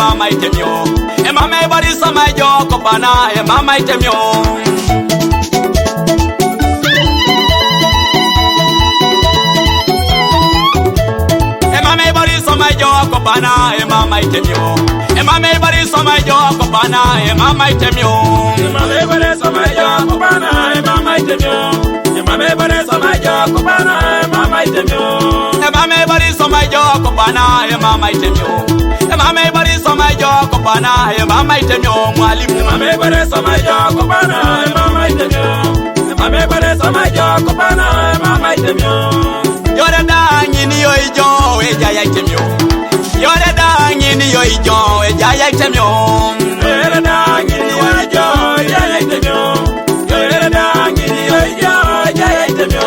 mama itemyo. E mama ibarisa majo kopana e mama itemyo. E mama ibarisa majo kopana e mama itemyo. E mama ibarisa majo kopana e mama itemyo. E mama ibarisa majo kopana e mama itemyo. E mama ibarisa majo kopana e mama itemyo. E mama ibarisa majo kopana e mama itemyo. E mama ibarisa majo kopana e mama itemyo mwalimu. E mama ibarisa majo kopana e mama itemyo. E mama ibarisa majo kopana e mama itemyo. Yore dangi ni yo ijo e jaya itemyo. Yore dangi ni yo ijo e jaya itemyo. Yore dangi ni yo ijo e jaya itemyo. Yore dangi ni yo ijo e jaya itemyo.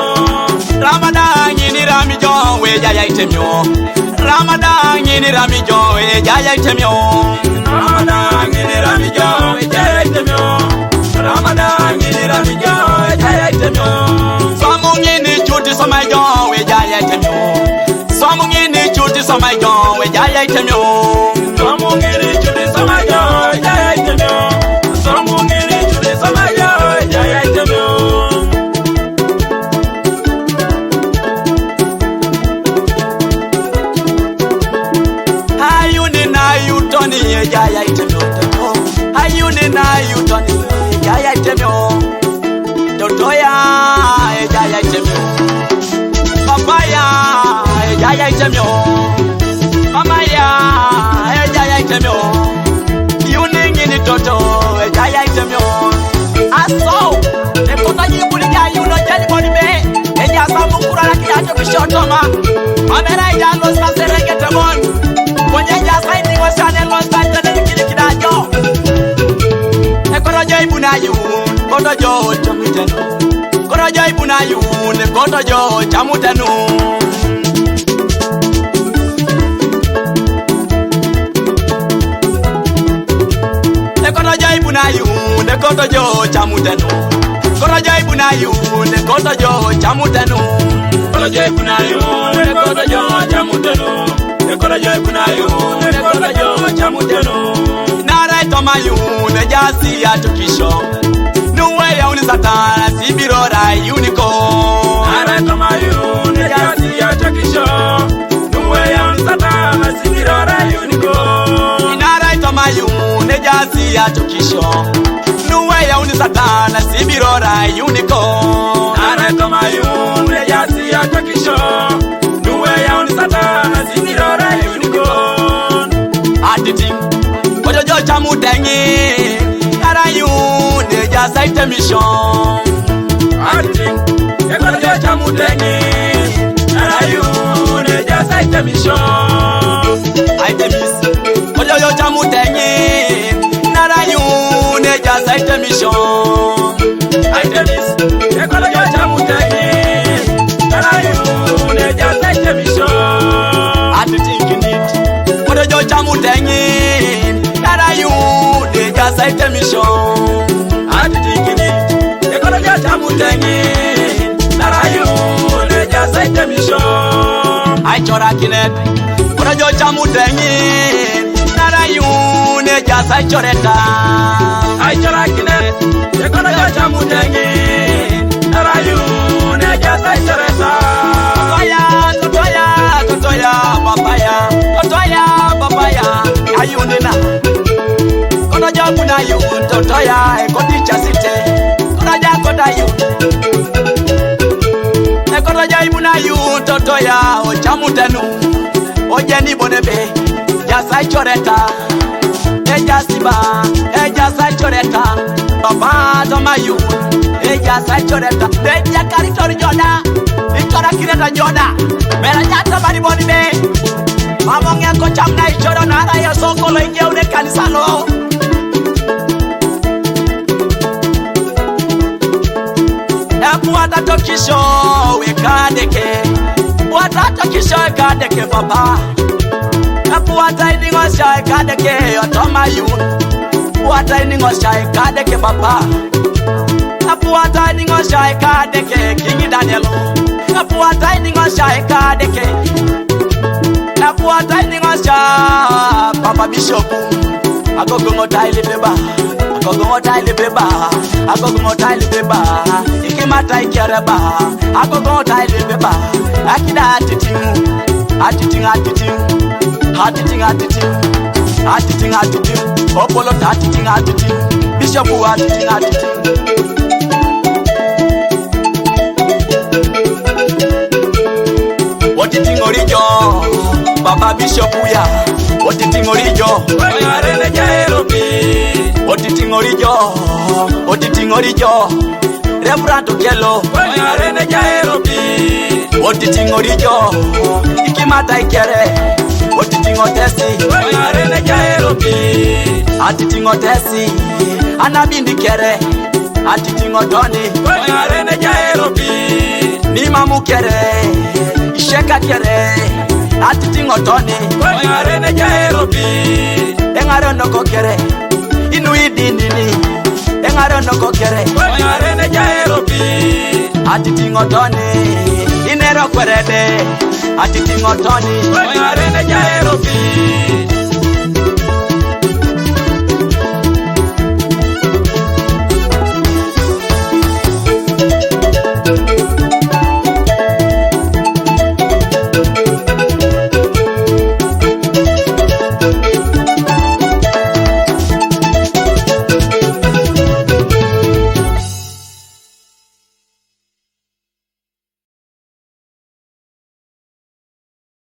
Ramadan ni ramijo e jaya itemyo. Ramadan ni ramijo e jaya itemyo. Ramadan ni ramijo e jaya itemyo. Ramadan ni ramijo e jaya itemyo. Somungi ni chuti somajo e jaya itemyo. Somungi ni chuti somajo e jaya itemyo. Somungi ni chuti somajo e jaya itemyo. Somungi ni chuti somajo e jaya itemyo. Ayuni na yutoni e jaya itemyo. Ayuni na yutoni e jaya itemyo. Totoya e jaya itemyo. Papaya e jaya itemyo. Mamaya e jaya itemyo. Yuningi ni toto e jaya itemyo. Aso e kota jibuli ya yuno jeli boni me. E jasa mukura la kiacho kishotoma. Amera ija los maserenge temon. Kwenye jasa indi wasane los tante de kili kidajo. E kota jaibu na yun. Koto jo chamutenu. Koto jaibu na yun. Koto jo chamutenu. Koto jaibu na yun. Koto jo chamutenu. Koto jaibu na yun. Koto jo chamutenu. Koto jaibu na yun. Koto jo chamutenu. Koto jaibu na yun. Koto jo chamutenu. Nara itoma yun. Jasi ya tukisho. Nuwe ya unisatana sibirora uniko. Nara itoma yun. Jasi ya tukisho. Nuwe ya unisatana sibirora uniko. Nara itoma yun. Jasi ya tukisho. Nuwe ya unisatana sibirora uniko. Nara itoma yun. Jasi ya tukisho. Nuwe ya unisatana sibirora uniko. Aditi. Koto jo chamutengi. Nara yun. Jasa itemission. Ati, koto jo chamutengi. Nara yun. Jasa itemission. Itemis. Koto jo chamutengi. Nara yun. Jasa itemission. Itemis, koto jo chamutengi. Nara yun. Jasa itemission. Aditi kinit. Koto jo chamutengi. Nara yun. Jasa itemission. Atitikini, koto jo chamutengi. Nara yun. Jasa itemission. I chora kinet. Koto jo chamutengi. Nara yun. Jasa choreta. Ai chora kinet, koto jo chamutengi. Nara yun. Jasa choreta. Totoya, papaya. Totoya, papaya. Ayunina. Koto jo kuna yun. Totoya, koti chasite. Koto yun. Koto jo ibuna yun. Totoya, o chamutenu. O jeni bonebe. Jasa choreta. Jasiba. Jasa choreta. Papa toma yun. Jasa choreta. Beja karitori joda. Ikora kireta joda. Mera jata bari boni be. Mamong yang ko chamna ichoro nara ya soko lo inge une kanisa lo. Epuata tokisho we kadeke. Puata tokisho we kadeke papa. Epuata iningo sha kadeke otoma yun. Puata iningo sha kadeke papa. Epuata iningo sha kadeke King Daniel. Epuata iningo sha kadeke. Epuata iningo Masha Papa Bishop Agogo taili beba Agogo taili beba Agogo taili beba Ikimata ikereba Agogo taili beba Akida atitingu Atiting Opolo atiting Bishop atiting What you think orijo Baba Bishop ya What you think orijo Wanyarene jairobi What you think orijo What you think orijo Reverend Okello Wanyarene jairobi What you think orijo Ikimata ikere What you think otesi Wanyarene jairobi Atiting otesi Anabindi kere Atiting odoni Wanyarene jairobi Nima mukere Isheka kere Atiting otoni Wanyarene jairobi Engaro noko kere Inuidi nini Engaro noko kere Wanyarene jairobi Atiting otoni Inero kwerede Atiting otoni Wanyarene jairobi